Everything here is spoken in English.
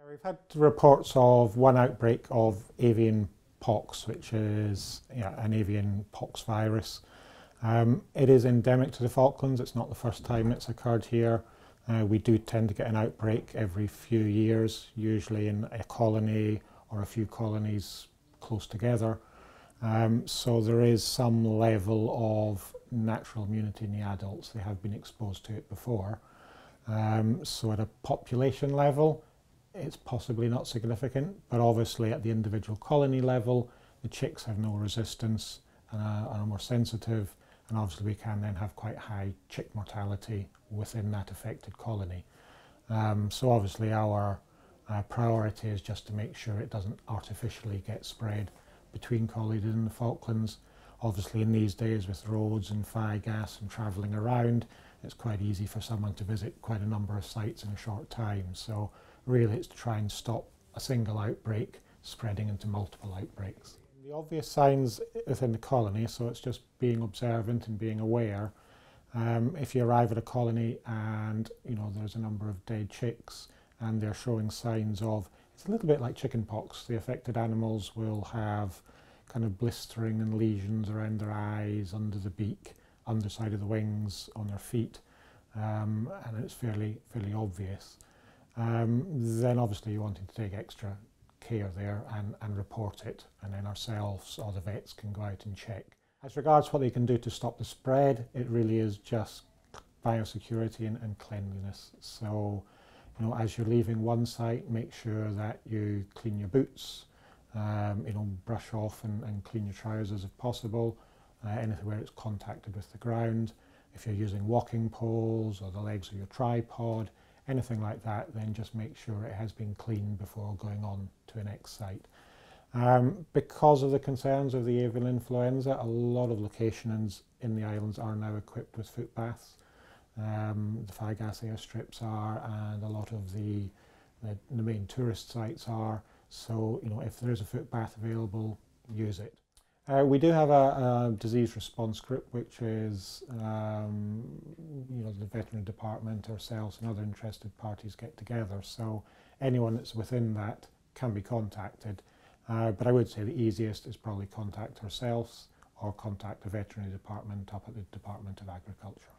We've had reports of one outbreak of avian pox, which is an avian pox virus. It is endemic to the Falklands. It's not the first time it's occurred here. We do tend to get an outbreak every few years, usually in a colony or a few colonies close together. So there is some level of natural immunity in the adults. They have been exposed to it before. So at a population level, it's possibly not significant, but obviously at the individual colony level, the chicks have no resistance and are more sensitive, and obviously we can then have quite high chick mortality within that affected colony. So obviously our priority is just to make sure it doesn't artificially get spread between colonies in the Falklands. Obviously in these days with roads and fire gas and travelling around, it's quite easy for someone to visit quite a number of sites in a short time. So really it's to try and stop a single outbreak spreading into multiple outbreaks. The obvious signs within the colony, so it's just being observant and being aware. If you arrive at a colony and there's a number of dead chicks and they're showing signs of, it's a little bit like chicken pox. The affected animals will have kind of blistering and lesions around their eyes, under the beak, underside of the wings, on their feet, and it's fairly obvious. Then obviously you're wanting to take extra care there and report it, and then ourselves or the vets can go out and check. As regards what they can do to stop the spread, it really is just biosecurity and cleanliness. So as you're leaving one site, make sure that you clean your boots, brush off and clean your trousers if possible, anything where it's contacted with the ground. If you're using walking poles or the legs of your tripod, anything like that, then just make sure it has been cleaned before going on to the next site. Because of the concerns of the avian influenza, a lot of locations in the islands are now equipped with foot baths. The fire gas airstrips are, and a lot of the main tourist sites are. So if there is a foot bath available, use it. We do have a disease response group, which is the veterinary department, ourselves and other interested parties get together. So anyone that's within that can be contacted. But I would say the easiest is probably contact ourselves or contact the veterinary department up at the Department of Agriculture.